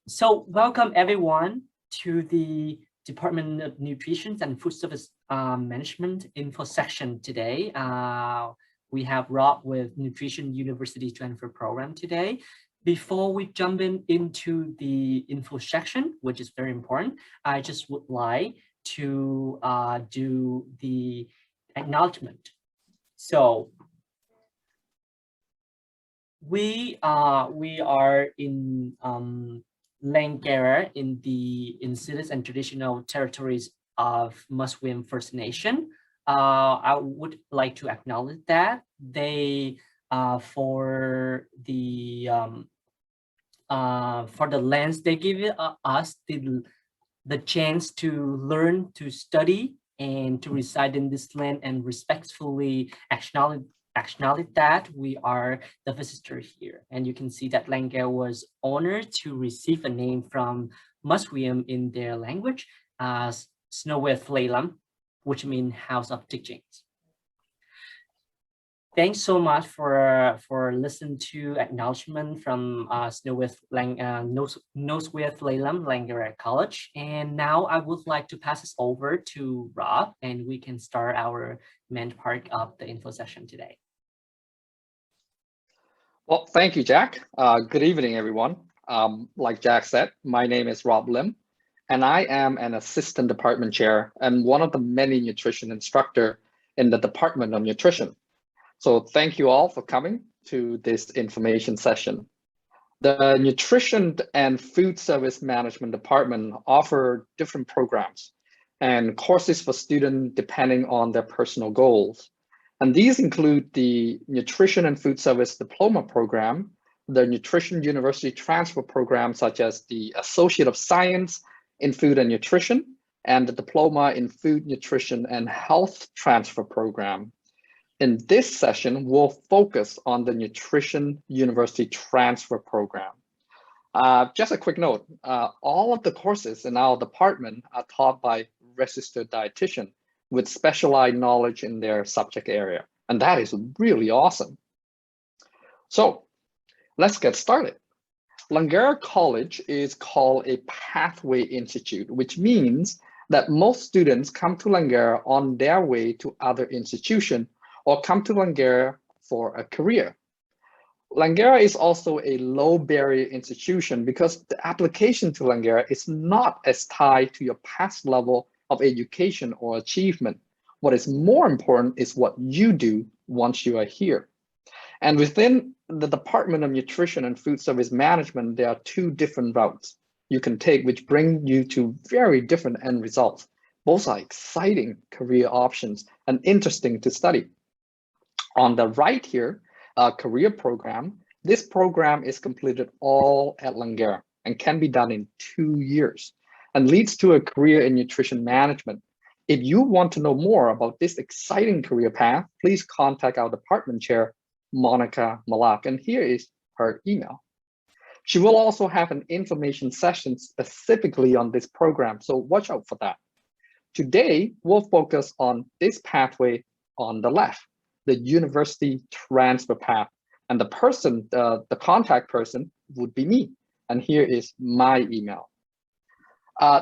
So welcome everyone to the Department of Nutrition and Food Service Management info section today. We have Rob with Nutrition University Transfer Program today. Before we jump into the info section, which is very important, I just would like to do the acknowledgement. So we are in Langara in the indigenous and traditional territories of Musqueam First Nation. I would like to acknowledge that they for the lands they give us the chance to learn, to study, and to reside in this land, and respectfully acknowledge that we are the visitor here. And you can see that Langara was honored to receive a name from Musqueam in their language as Snoweth Leilam, which means house of teachings. Thanks so much for listening to acknowledgement from Snoweth Leilam Langara College. And now I would like to pass this over to Rob, and we can start our main part of the info session today. Well, thank you, Jack. Good evening, everyone. Like Jack said, my name is Rob Lim, and I am an assistant department chair and one of the many nutrition instructor in the Department of Nutrition. So thank you all for coming to this information session. The Nutrition and Food Service Management Department offer different programs and courses for students depending on their personal goals. And these include the Nutrition and Food Service Diploma Program, the Nutrition University Transfer Program, such as the Associate of Science in Food and Nutrition, and the Diploma in Food, Nutrition, and Health Transfer Program. In this session, we'll focus on the Nutrition University Transfer Program. Just a quick note, all of the courses in our department are taught by registered dietitians with specialized knowledge in their subject area. And that is really awesome. So let's get started. Langara College is called a Pathway Institute, which means that most students come to Langara on their way to other institutions or come to Langara for a career. Langara is also a low barrier institution because the application to Langara is not as tied to your past level of education or achievement. What is more important is what you do once you are here. And within the Department of Nutrition and Food Service Management, there are two different routes you can take, which bring you to very different end results. Both are exciting career options and interesting to study. On the right here, career program. This program is completed all at Langara and can be done in 2 years and leads to a career in nutrition management. If you want to know more about this exciting career path, please contact our department chair, Monica Malak, and here is her email. She will also have an information session specifically on this program, so watch out for that. Today, we'll focus on this pathway on the left, the university transfer path, and the person, the contact person would be me. And here is my email.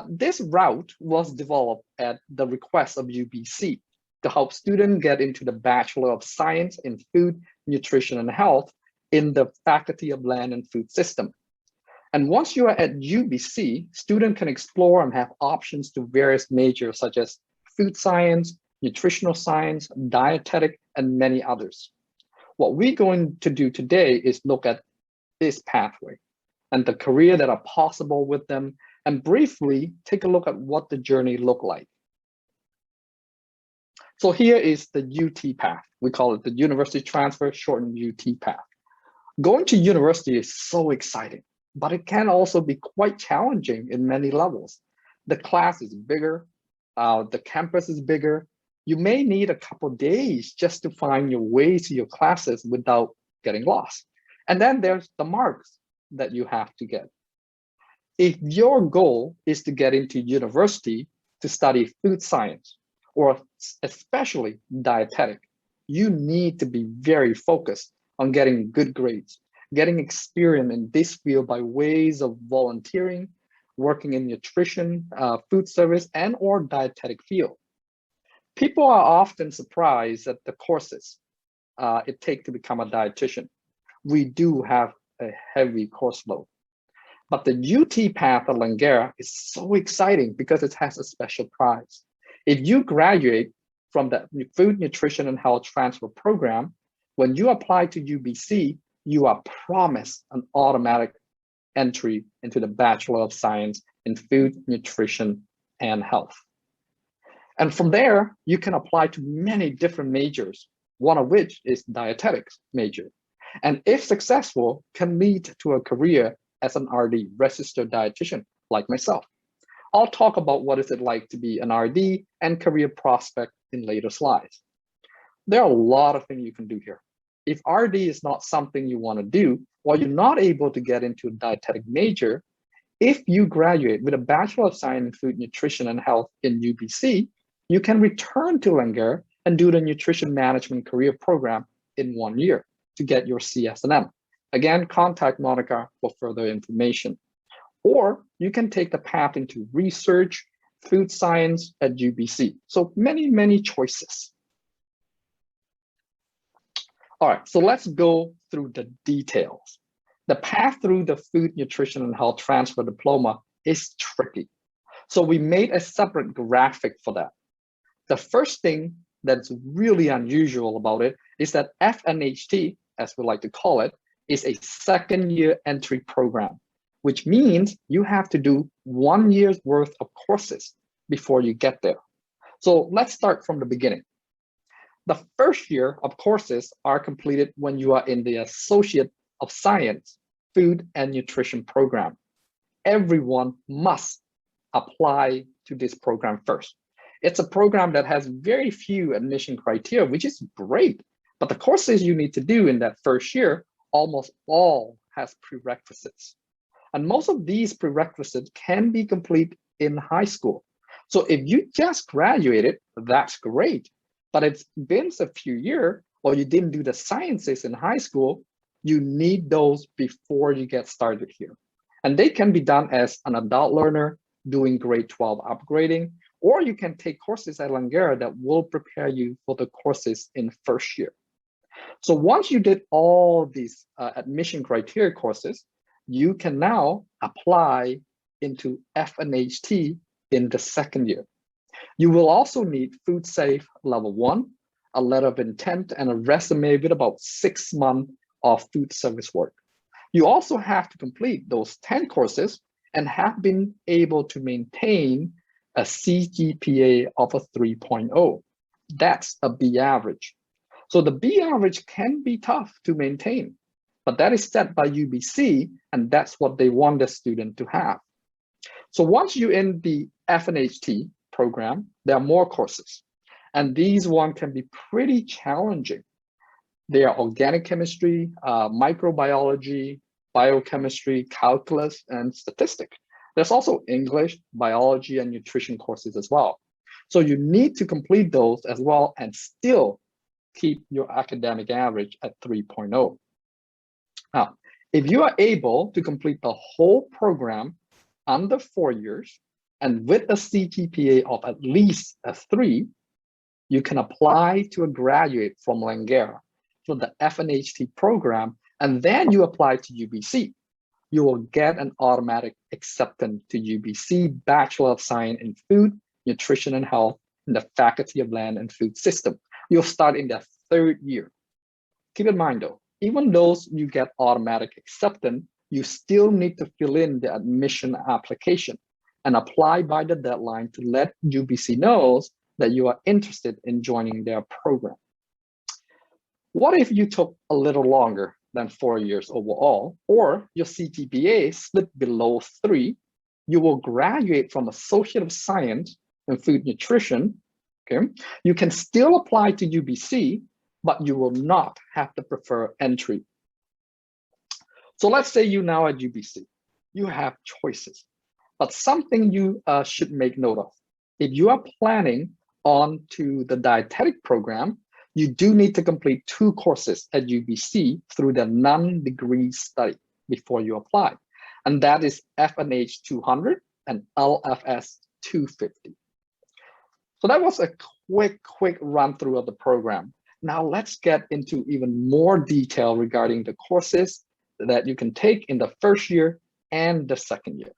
This route was developed at the request of UBC to help students get into the Bachelor of Science in Food, Nutrition, and Health in the Faculty of Land and Food System. And once you are at UBC, students can explore and have options to various majors such as food science, nutritional science, dietetic, and many others. What we're going to do today is look at this pathway and the career that are possible with them, and briefly take a look at what the journey looked like. So here is the UT path. We call it the University Transfer, shortened UT path. Going to university is so exciting, but it can also be quite challenging in many levels. The class is bigger, the campus is bigger. You may need a couple days just to find your way to your classes without getting lost. And then there's the marks that you have to get. If your goal is to get into university to study food science, or especially dietetic, you need to be very focused on getting good grades getting experience in this field by ways of volunteering, working in nutrition, food service, and or dietetic field. People are often surprised at the courses it takes to become a dietitian. We do have a heavy course load. But the UT path at Langara is so exciting because it has a special prize. If you graduate from the Food, Nutrition, and Health Transfer Program, when you apply to UBC, you are promised an automatic entry into the Bachelor of Science in Food, Nutrition, and Health. And from there, you can apply to many different majors, one of which is dietetics major. And if successful, can lead to a career as an RD, registered dietitian, like myself. I'll talk about what is it like to be an RD and career prospect in later slides. There are a lot of things you can do here. If RD is not something you want to do, or you're not able to get into a dietetic major, if you graduate with a Bachelor of Science in Food, Nutrition, and Health in UBC, you can return to Langara and do the Nutrition Management Career Program in 1 year to get your CSNM. Again, contact Monica for further information. Or you can take the path into research, food science at UBC. So many choices. All right, so let's go through the details. The path through the Food, Nutrition, and Health Transfer Diploma is tricky. So we made a separate graphic for that. The first thing that's really unusual about it is that FNHT, as we like to call it, is a second-year entry program, which means you have to do 1 year's worth of courses before you get there. So let's start from the beginning. The first year of courses are completed when you are in the Associate of Science, Food and Nutrition program. Everyone must apply to this program first. It's a program that has very few admission criteria, which is great, but the courses you need to do in that first year almost all has prerequisites. And most of these prerequisites can be complete in high school. So if you just graduated, that's great. But it's been a few years or you didn't do the sciences in high school, you need those before you get started here. And they can be done as an adult learner doing grade 12 upgrading, or you can take courses at Langara that will prepare you for the courses in first year. So once you did all these admission criteria courses, you can now apply into FNHT in the second year. You will also need Food Safe Level 1, a letter of intent, and a resume with about 6 months of food service work. You also have to complete those 10 courses and have been able to maintain a CGPA of a 3.0. That's a B average. So the B average can be tough to maintain, but that is set by UBC, and that's what they want the student to have. So once you're in the FNHT program, there are more courses, and these ones can be pretty challenging. They are organic chemistry, microbiology, biochemistry, calculus, and statistics. There's also English, biology, and nutrition courses as well. So you need to complete those as well and still keep your academic average at 3.0. Now, if you are able to complete the whole program under 4 years and with a CGPA of at least a 3, you can apply to a graduate from Langara for the FNHT program, and then you apply to UBC. You will get an automatic acceptance to UBC Bachelor of Science in Food, Nutrition, and Health in the Faculty of Land and Food System. You'll start in the 3rd year. Keep in mind though, even though you get automatic acceptance, you still need to fill in the admission application and apply by the deadline to let UBC knows that you are interested in joining their program. What if you took a little longer than 4 years overall, or your CGPA slipped below 3? You will graduate from Associate of Science in Food Nutrition. Okay, you can still apply to UBC, but you will not have the preferred entry. So let's say you now at UBC, you have choices, but something you should make note of. If you are planning on to the dietetic program, you do need to complete 2 courses at UBC through the non-degree study before you apply. And that is FNH 200 and LFS 250. So that was a quick run through of the program. Now let's get into even more detail regarding the courses that you can take in the first year and the second year.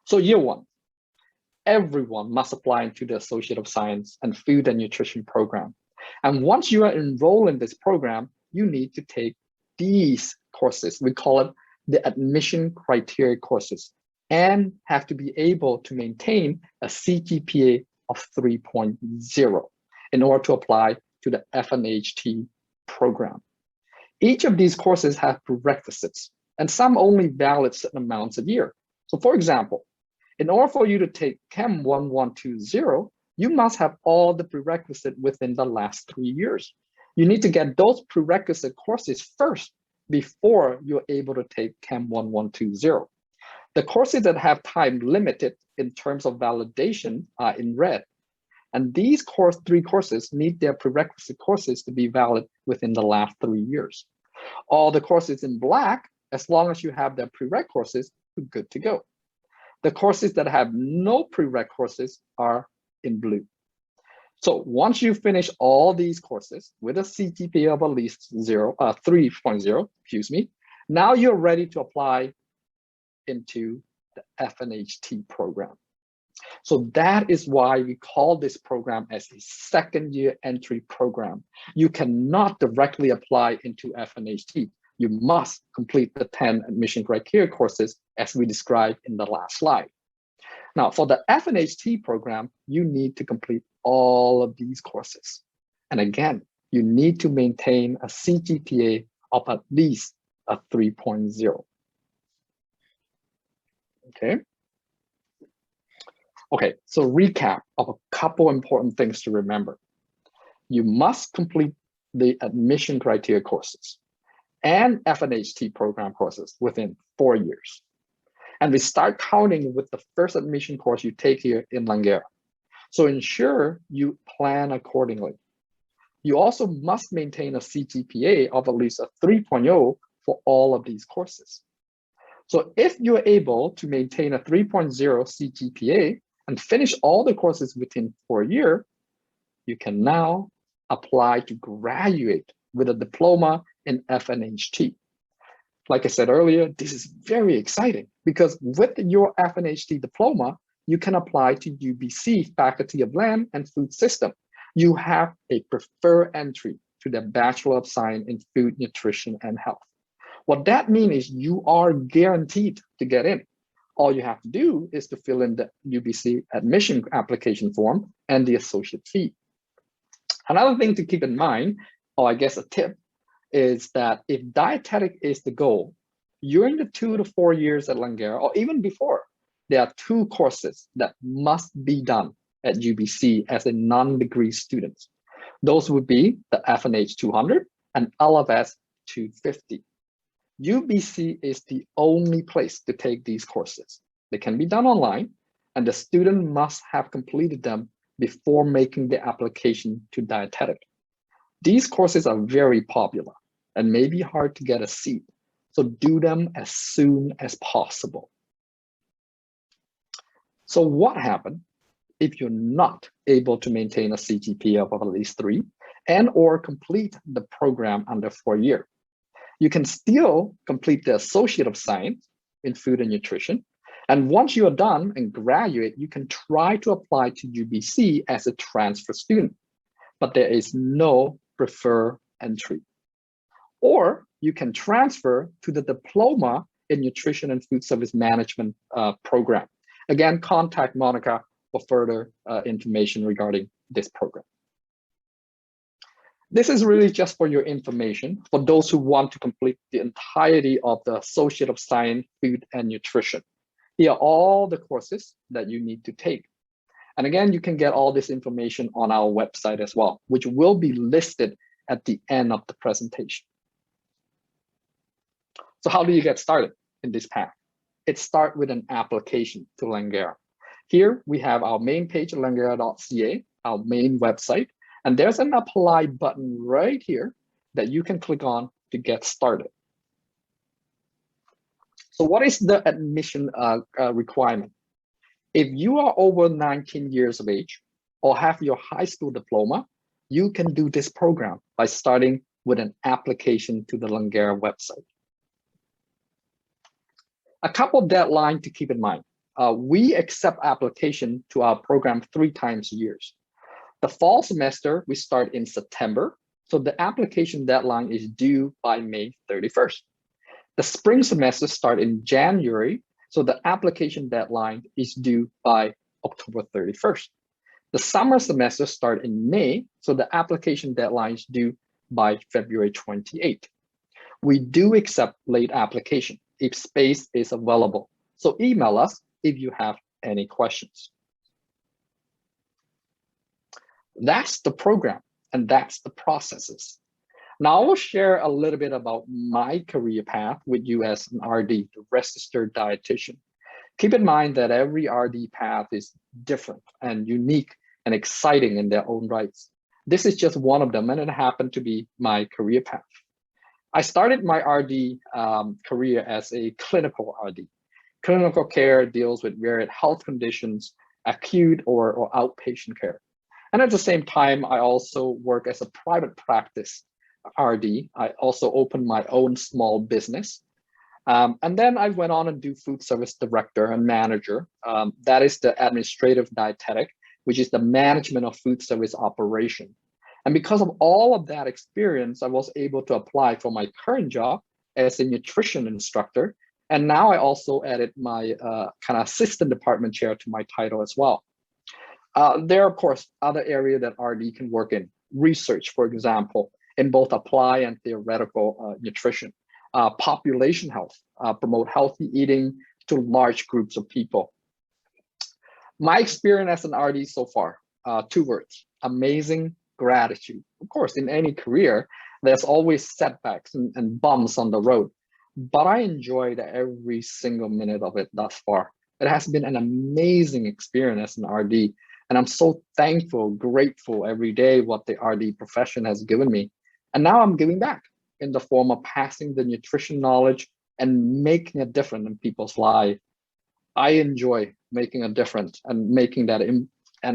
So year 1, everyone must apply into the Associate of Science and Food and Nutrition program. And once you are enrolled in this program, you need to take these courses. We call it the admission criteria courses, and have to be able to maintain a CGPA of 3.0 in order to apply to the FNHT program. Each of these courses have prerequisites, and some only valid certain amounts a year. So for example, in order for you to take Chem 1120, you must have all the prerequisites within the last 3 years. You need to get those prerequisite courses first before you're able to take Chem 1120. The courses that have time limited in terms of validation are in red. And these 3 courses need their prerequisite courses to be valid within the last 3 years. All the courses in black, as long as you have their prereq courses, you're good to go. The courses that have no prereq courses are in blue. So once you finish all these courses with a CGPA of at least 3.0, now you're ready to apply into the FNHT program. So that is why we call this program as a second year entry program. You cannot directly apply into FNHT. You must complete the 10 admission criteria courses as we described in the last slide. Now, for the FNHT program, you need to complete all of these courses. And again, you need to maintain a CGPA of at least a 3.0. Okay, so recap of a couple important things to remember. You must complete the admission criteria courses and FNHT program courses within 4 years. And we start counting with the first admission course you take here in Langara. So ensure you plan accordingly. You also must maintain a CGPA of at least a 3.0 for all of these courses. So if you're able to maintain a 3.0 CGPA and finish all the courses within 4 years, you can now apply to graduate with a diploma in FNHT. Like I said earlier, this is very exciting because with your FNHT diploma, you can apply to UBC Faculty of Land and Food System. You have a preferred entry to the Bachelor of Science in Food, Nutrition, and Health. What that means is you are guaranteed to get in. All you have to do is to fill in the UBC admission application form and the associate fee. Another thing to keep in mind, or I guess a tip, is that if dietetic is the goal, during the 2 to 4 years at Langara, or even before, there are 2 courses that must be done at UBC as a non-degree student. Those would be the FNH 200 and LFS 250. UBC is the only place to take these courses. They can be done online, and the student must have completed them before making the application to dietetic. These courses are very popular and may be hard to get a seat, so do them as soon as possible. So what happens if you're not able to maintain a CGPA of at least 3 and or complete the program under 4 years? You can still complete the Associate of Science in Food and Nutrition. And once you are done and graduate, you can try to apply to UBC as a transfer student, but there is no preferred entry. Or you can transfer to the Diploma in Nutrition and Food Service Management program. Again, contact Monica for further information regarding this program. This is really just for your information for those who want to complete the entirety of the Associate of Science, Food and Nutrition. Here are all the courses that you need to take. And again, you can get all this information on our website as well, which will be listed at the end of the presentation. So how do you get started in this path? It starts with an application to Langara. Here we have our main page, langara.ca, our main website, and there's an apply button right here that you can click on to get started. So what is the admission requirement? If you are over 19 years of age or have your high school diploma, you can do this program by starting with an application to the Langara website. A couple deadlines to keep in mind. We accept application to our program 3 times a year. The fall semester, we start in September, so the application deadline is due by May 31st. The spring semester start in January, so the application deadline is due by October 31st. The summer semester start in May, so the application deadline is due by February 28th. We do accept late application if space is available, so email us if you have any questions. That's the program, and that's the processes. Now I will share a little bit about my career path with you as an RD, the registered dietitian. Keep in mind that every RD path is different and unique and exciting in their own rights. This is just one of them, and it happened to be my career path. I started my RD career as a clinical RD. Clinical care deals with various health conditions, acute or outpatient care. And at the same time, I also work as a private practice RD. I also opened my own small business. And then I went on and do food service director and manager. That is the administrative dietetic, which is the management of food service operation. And because of all of that experience, I was able to apply for my current job as a nutrition instructor. And now I also added my kind of assistant department chair to my title as well. There are, of course, other areas that RD can work in. Research, for example, in both applied and theoretical nutrition. Population health, promote healthy eating to large groups of people. My experience as an RD so far, 2 words: amazing, gratitude. Of course, in any career, there's always setbacks and bumps on the road, but I enjoyed every single minute of it thus far. It has been an amazing experience as an RD, and I'm so thankful, grateful every day what the RD profession has given me. And now I'm giving back in the form of passing the nutrition knowledge and making a difference in people's lives. I enjoy making a difference and making that an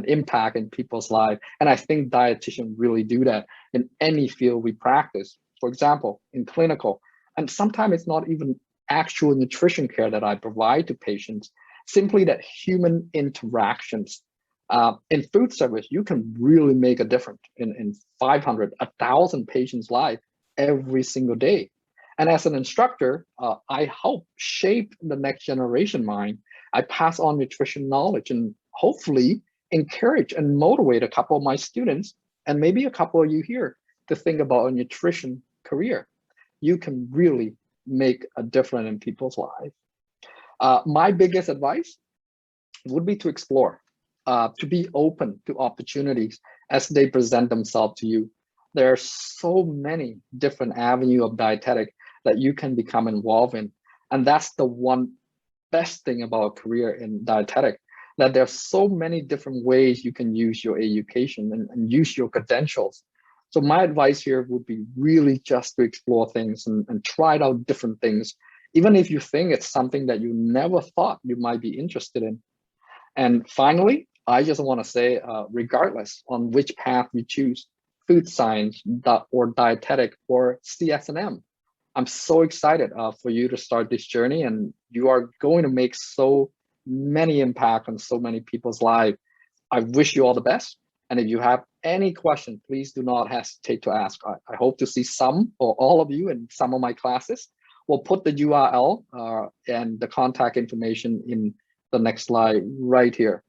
impact in people's lives. And I think dietitians really do that in any field we practice. For example, in clinical, and sometimes it's not even actual nutrition care that I provide to patients, simply that human interactions. In food service, you can really make a difference in 500, 1,000 patients' lives every single day. And as an instructor, I help shape the next generation mind. I pass on nutrition knowledge and hopefully encourage and motivate a couple of my students, and maybe a couple of you here, to think about a nutrition career. You can really make a difference in people's lives. My biggest advice would be to explore, to be open to opportunities as they present themselves to you. There are so many different avenues of dietetic that you can become involved in. And that's the one best thing about a career in dietetic, that there's so many different ways you can use your education and use your credentials. So my advice here would be really just to explore things and try out different things, even if you think it's something that you never thought you might be interested in. And finally, I just want to say, regardless on which path you choose, food science or dietetic or CSNM, I'm so excited for you to start this journey, and you are going to make so many impact on so many people's lives. I wish you all the best. And if you have any question, please do not hesitate to ask. I hope to see some or all of you in some of my classes. We'll put the URL and the contact information in the next slide right here.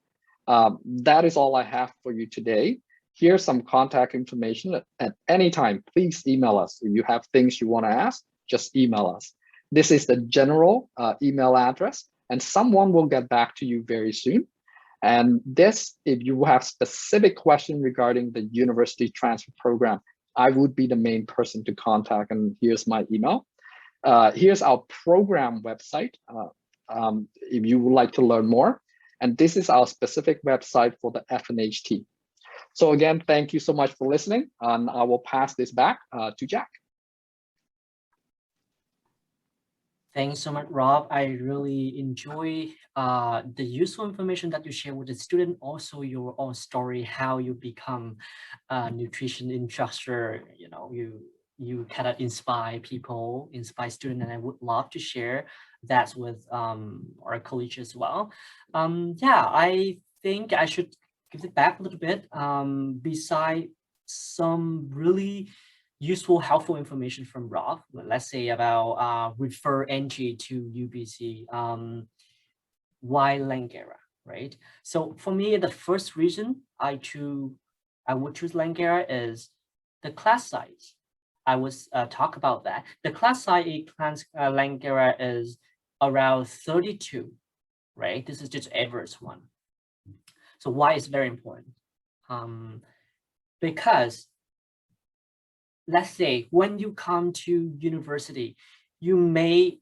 That is all I have for you today. Here's some contact information. At any time, please email us. If you have things you want to ask, just email us. This is the general email address, and someone will get back to you very soon. And this, if you have specific questions regarding the university transfer program, I would be the main person to contact, and here's my email. Here's our program website if you would like to learn more. And this is our specific website for the FNHT. So again, thank you so much for listening, and I will pass this back to Jack. Thanks so much, Rob. I really enjoy the useful information that you share with the student. Also, your own story, how you become a nutrition instructor. You know, you kind of inspire people, inspire students, and I would love to share that with our colleagues as well. Yeah, I think I should give it back a little bit. Beside some really useful, helpful information from Rob, let's say about refer entry to UBC, why Langara, right? So for me, the first reason I would choose Langara is the class size. I was talk about that. The class size in Langara is around 32, right? This is just average one. So why is very important? Because let's say when you come to university, you may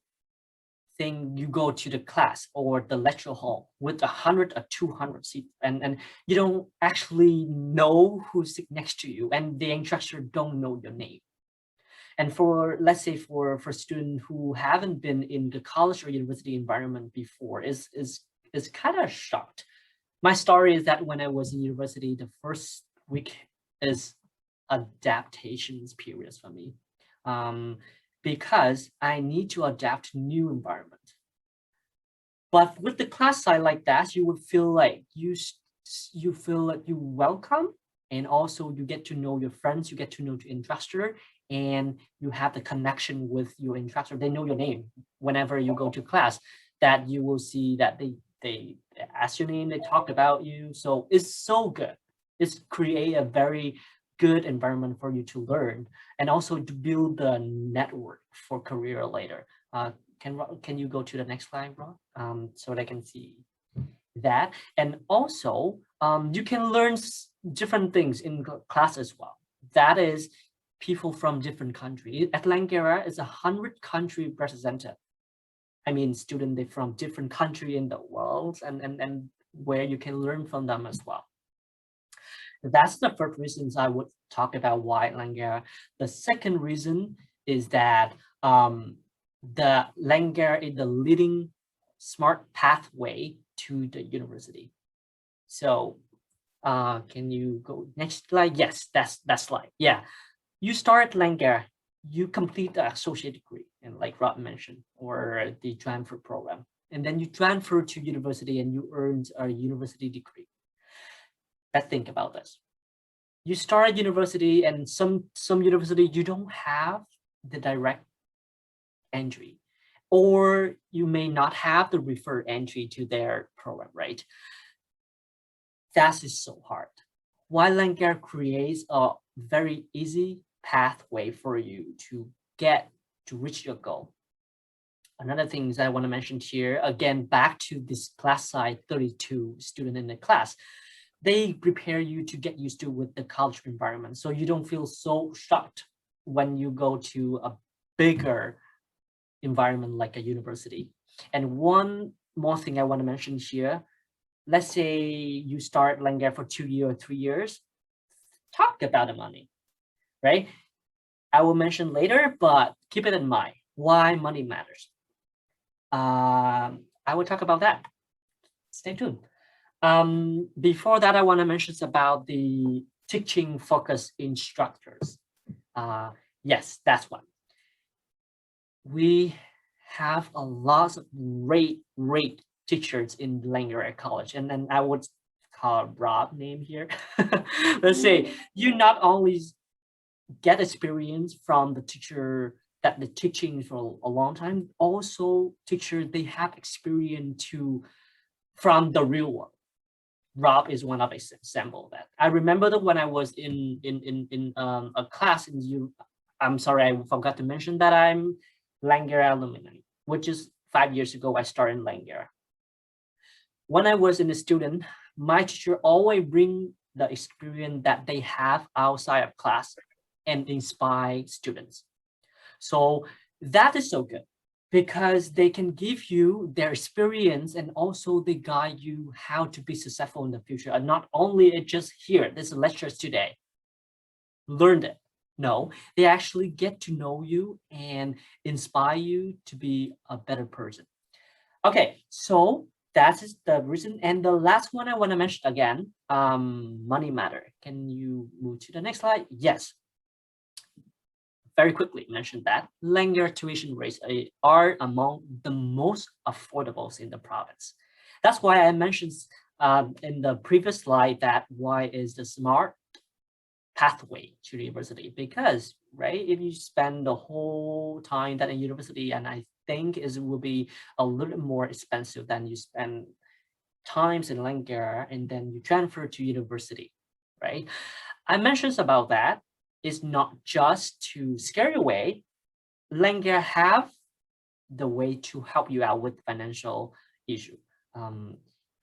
think you go to the class or the lecture hall with 100 or 200 seats, and you don't actually know who's sitting next to you, and the instructor don't know your name. And for, let's say, for students who haven't been in the college or university environment before, is kind of shocked. My story is that when I was in university, the first week is adaptations periods for me, because I need to adapt to new environment. But with the class size like that, you would feel like you feel like you welcome, and also you get to know your friends, you get to know the instructor, and you have the connection with your instructor. They know your name whenever you go to class, that you will see that they ask your name, they talk about you. So it's so good. It's create a very good environment for you to learn, and also to build the network for career later. Can you go to the next slide, Rob? So that I can see that. And also, you can learn different things in class as well. That is people from different countries. At Langara is 100 country represented. I mean, students from different country in the world, and where you can learn from them as well. That's the first reasons I would talk about why Langara. The second reason is that the Langara is the leading smart pathway to the university. So can you go next slide? Yes, that's that slide. Yeah, you start Langara, you complete the associate degree, and like Rob mentioned, or the transfer program, and then you transfer to university and you earn a university degree. But think about this. You start at university, and some university you don't have the direct entry, or you may not have the referred entry to their program, right? That is so hard. While Langara creates a very easy pathway for you to reach your goal. Another thing that I want to mention here, again, back to this class size, 32 students in the class, they prepare you to get used to with the college environment. So you don't feel so shocked when you go to a bigger environment like a university. And one more thing I want to mention here, let's say you start Langara for 2 years or 3 years, talk about the money, right? I will mention later, but keep it in mind why money matters. I will talk about that. Stay tuned. Before that, I want to mention about the teaching focus instructors. Yes, that's one. We have a lot of great teachers in Langara College, and then I would call Rob name here. Let's say you not only get experience from the teacher that the teaching for a long time, also teacher they have experience from the real world. Rob is one of example of that. I remember that when I was in a class in I'm sorry, I forgot to mention that I'm Langara alumni, which is 5 years ago I started in Langara. When I was in a student, my teacher always bring the experience that they have outside of class and inspire students. So that is so good, because they can give you their experience and also they guide you how to be successful in the future. And not only it just here, this lectures today, learned it. No, they actually get to know you and inspire you to be a better person. Okay, so that is the reason. And the last one I want to mention again, money matter. Can you move to the next slide? Yes. Very quickly mention that Langara tuition rates are among the most affordables in the province. That's why I mentioned in the previous slide that why is the smart pathway to the university, because right, if you spend the whole time that in university, and I think it will be a little more expensive than you spend times in Langara and then you transfer to university, right? I mentioned about that. It's not just to scare you away. Langara have the way to help you out with financial issue.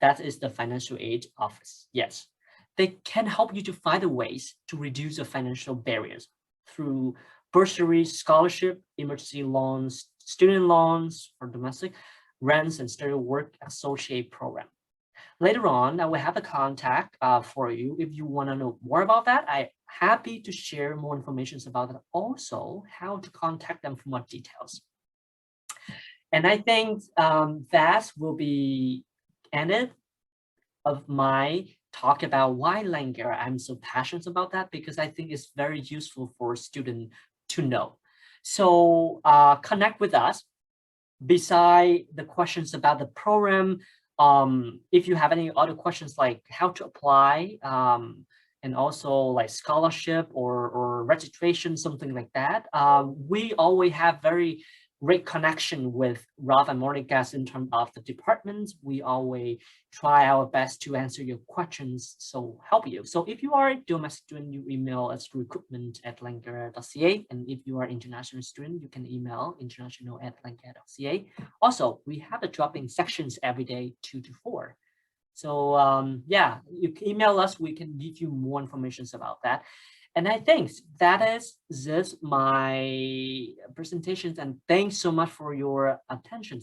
That is the financial aid office. Yes, they can help you to find the ways to reduce the financial barriers through bursary, scholarship, emergency loans, student loans for domestic, rents, and study work associate program. Later on, I will have a contact for you if you want to know more about that. I'm happy to share more information about that, also how to contact them for more details. And I think that will be ended of my talk about why Langara. I'm so passionate about that because I think it's very useful for a student to know. So connect with us. Beside the questions about the program, if you have any other questions like how to apply, and also like scholarship or registration, something like that, we always have very great connection with Rob and Monica in terms of the departments. We always try our best to answer your questions, so help you. So if you are a domestic student, you email us recruitment@langara.ca, and if you are international student, you can email international@langara.ca. Also, we have the drop-in sections every day 2 to 4. So yeah, you can email us, we can give you more information about that. And I think that is this my presentations, and thanks so much for your attention.